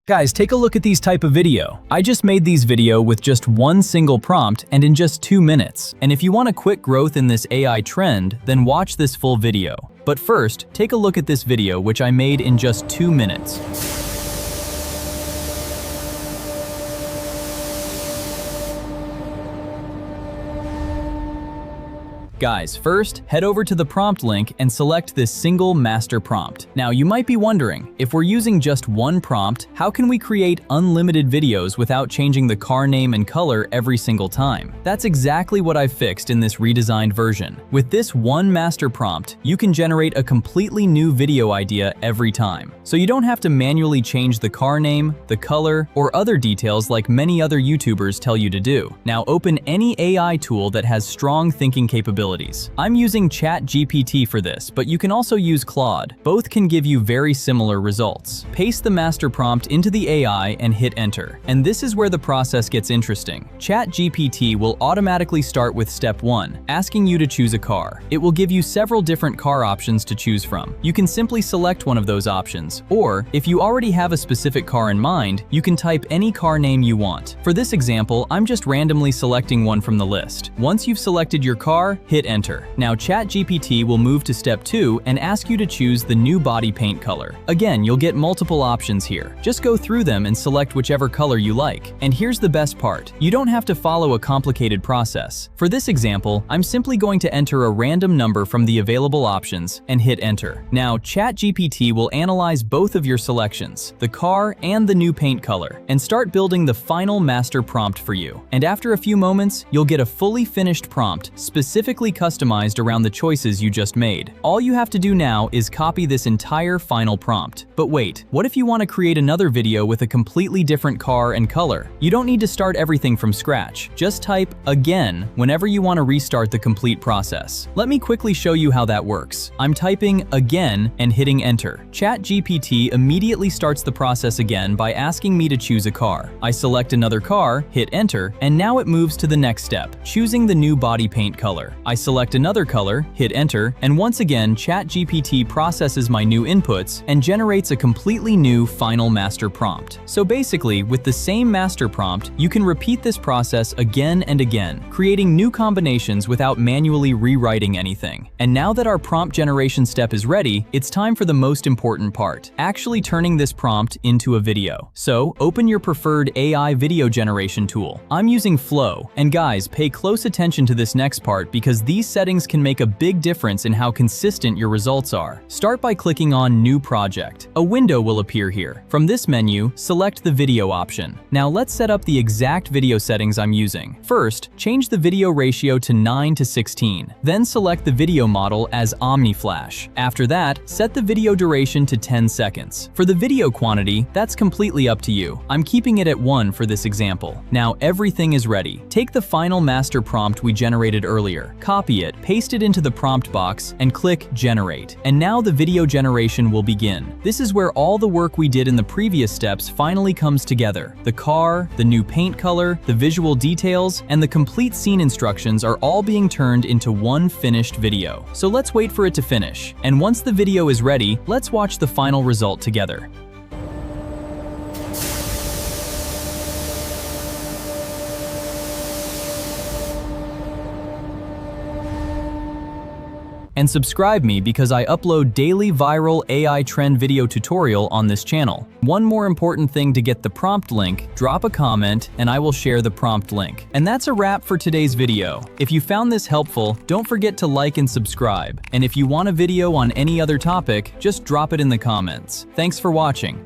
Guys, take a look at these type of video. I just made these video with just one single prompt and in just 2 minutes. And if you want a quick growth in this AI trend, then watch this full video. But first, take a look at this video which I made in just 2 minutes. Guys, first, head over to the prompt link and select this single master prompt. Now, you might be wondering, if we're using just one prompt, how can we create unlimited videos without changing the car name and color every single time? That's exactly what I've fixed in this redesigned version. With this one master prompt, you can generate a completely new video idea every time. So you don't have to manually change the car name, the color, or other details like many other YouTubers tell you to do. Now, open any AI tool that has strong thinking capabilities. I'm using ChatGPT for this, but you can also use Claude. Both can give you very similar results. Paste the master prompt into the AI and hit enter. And this is where the process gets interesting. ChatGPT will automatically start with step 1, asking you to choose a car. It will give you several different car options to choose from. You can simply select one of those options, or if you already have a specific car in mind, you can type any car name you want. For this example, I'm just randomly selecting one from the list. Once you've selected your car, hit enter. Now ChatGPT will move to step 2 and ask you to choose the new body paint color. Again, you'll get multiple options here. Just go through them and select whichever color you like. And here's the best part. You don't have to follow a complicated process. For this example, I'm simply going to enter a random number from the available options and hit enter. Now ChatGPT will analyze both of your selections, the car and the new paint color, and start building the final master prompt for you. And after a few moments, you'll get a fully finished prompt specifically customized around the choices you just made. All you have to do now is copy this entire final prompt. But wait, what if you want to create another video with a completely different car and color? You don't need to start everything from scratch. Just type again whenever you want to restart the complete process. Let me quickly show you how that works. I'm typing again and hitting enter. ChatGPT immediately starts the process again by asking me to choose a car. I select another car, hit enter, and now it moves to the next step, choosing the new body paint color. I select another color, hit enter, and once again, ChatGPT processes my new inputs and generates a completely new final master prompt. So basically, with the same master prompt, you can repeat this process again and again, creating new combinations without manually rewriting anything. And now that our prompt generation step is ready, it's time for the most important part, actually turning this prompt into a video. So open your preferred AI video generation tool. I'm using Flow, and guys, pay close attention to this next part because these settings can make a big difference in how consistent your results are. Start by clicking on New Project. A window will appear here. From this menu, select the video option. Now let's set up the exact video settings I'm using. First, change the video ratio to 9:16. Then select the video model as OmniFlash. After that, set the video duration to 10 seconds. For the video quantity, that's completely up to you. I'm keeping it at 1 for this example. Now everything is ready. Take the final master prompt we generated earlier. Copy it, paste it into the prompt box, and click Generate. And now the video generation will begin. This is where all the work we did in the previous steps finally comes together. The car, the new paint color, the visual details, and the complete scene instructions are all being turned into one finished video. So let's wait for it to finish. And once the video is ready, let's watch the final result together. And subscribe me because I upload daily viral AI trend video tutorial on this channel. One more important thing to get the prompt link, drop a comment and I will share the prompt link. And that's a wrap for today's video. If you found this helpful, don't forget to like and subscribe. And if you want a video on any other topic, just drop it in the comments. Thanks for watching.